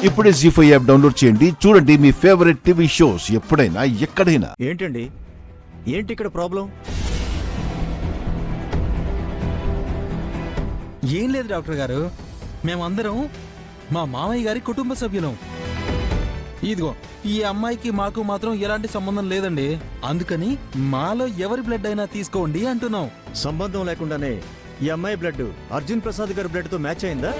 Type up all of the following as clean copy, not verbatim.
ఇప్పుడే జీ5 app download చేయండి. చూడండి మీ ఫేవరెట్ టీవీ షోస్ ఎప్పుడైనా ఎక్కడైనా. ఏంటండి, ఏంటి ఇక్కడ ప్రాబ్లం? ఏం లేదు డాక్టర్ గారు, మేమందరం మా మామయ్య గారి కుటుంబ సభ్యులం. ఇదిగో ఈ అమ్మాయికి మాకు మాత్రం ఎలాంటి సంబంధం లేదండి. అందుకని మాలో ఎవరి బ్లడ్ అయినా తీసుకోండి అంటున్నాం. సంబంధం లేకుండానే ఈ అమ్మాయి బ్లడ్ అర్జున్ ప్రసాద్ గారి బ్లడ్ తో మ్యాచ్ అయిందా?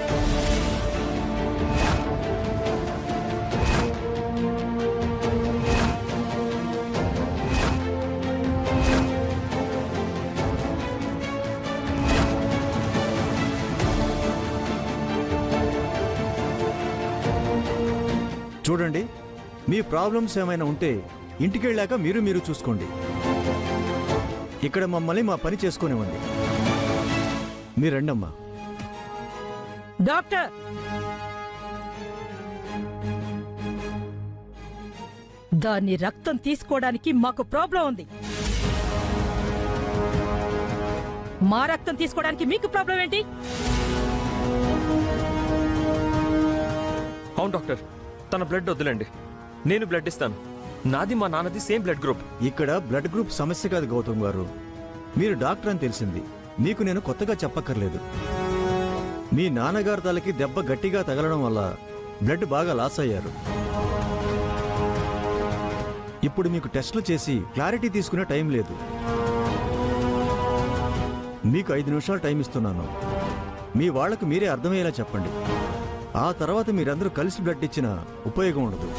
చూడండి, మీ ప్రాబ్లమ్స్ ఏమైనా ఉంటే ఇంటికెళ్ళాక మీరు చూసుకోండి. ఇక్కడ మమ్మల్ని మా పని చేసుకునేవ్వండి. మీరండమ్మా. డాక్టర్, దాన్ని రక్తం తీసుకోవడానికి మాకు ప్రాబ్లం ఉంది. మా రక్తం తీసుకోవడానికి మీకు ప్రాబ్లం ఏంటి? అవును డాక్టర్, తన బ్లడ్ వద్దులేండి, నేను బ్లడ్ ఇస్తాను. నాది మా నాన్నది సేమ్ బ్లడ్ గ్రూప్. ఇక్కడ బ్లడ్ గ్రూప్ సమస్య కాదు గౌతమ్ గారు. మీరు డాక్టర్ అని తెలిసింది, మీకు నేను కొత్తగా చెప్పక్కర్లేదు. మీ నాన్నగారి తలకి దెబ్బ గట్టిగా తగలడం వల్ల బ్లడ్ బాగా లాస్ అయ్యారు. ఇప్పుడు మీకు టెస్టులు చేసి క్లారిటీ తీసుకునే టైం లేదు. మీకు 5 నిమిషాలు టైం ఇస్తున్నాను. మీ వాళ్లకు మీరే అర్థమయ్యేలా చెప్పండి. ఆ తర్వాత మీరందరూ కలిసి బ్లడ్ ఇచ్చినా ఉపయోగం ఉండదు.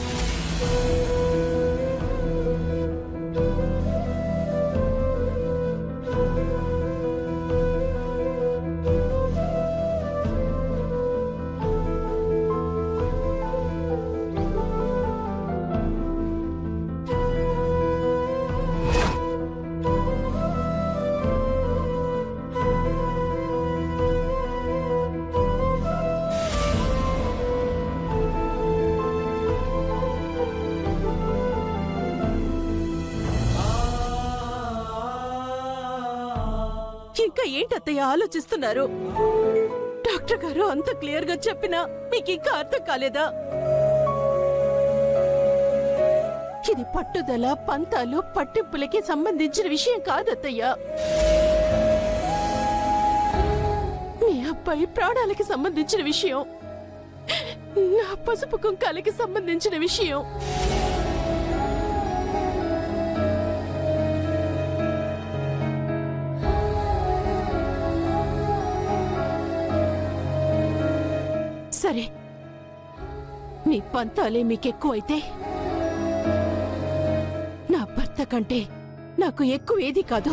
ఇంకా ఏంటత్తయ్య ఆలోచిస్తున్నారు? డాక్టర్ గారు అంత క్లియర్ గా చెప్పినా మీకు ఇంకా అర్థం కాలేదా? ఇది పట్టుదల, పంతాలు, పట్టింపులకి సంబంధించిన విషయం కాదత్తయ్య. మీ అబ్బాయి ప్రాణాలకి సంబంధించిన విషయం, నా పసుపు కుంకాలకి సంబంధించిన విషయం. సరే, మీ పంతాలే మీకెక్కువైతే నా భర్త కంటే నాకు ఎక్కువ ఏది కాదు.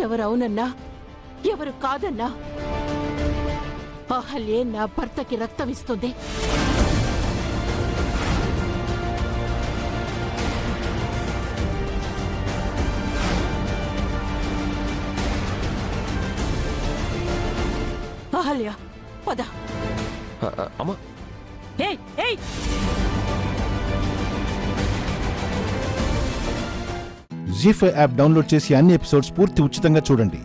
ఎవరవునన్నా ఎవరు కాదన్నా అహల్యే నా భర్తకి రక్తం ఇస్తుంది. అహల్య, పద. అమ్మా, జీ5 యాప్ డౌన్లోడ్ చేసి అన్ని ఎపిసోడ్స్ పూర్తి ఉచితంగా చూడండి.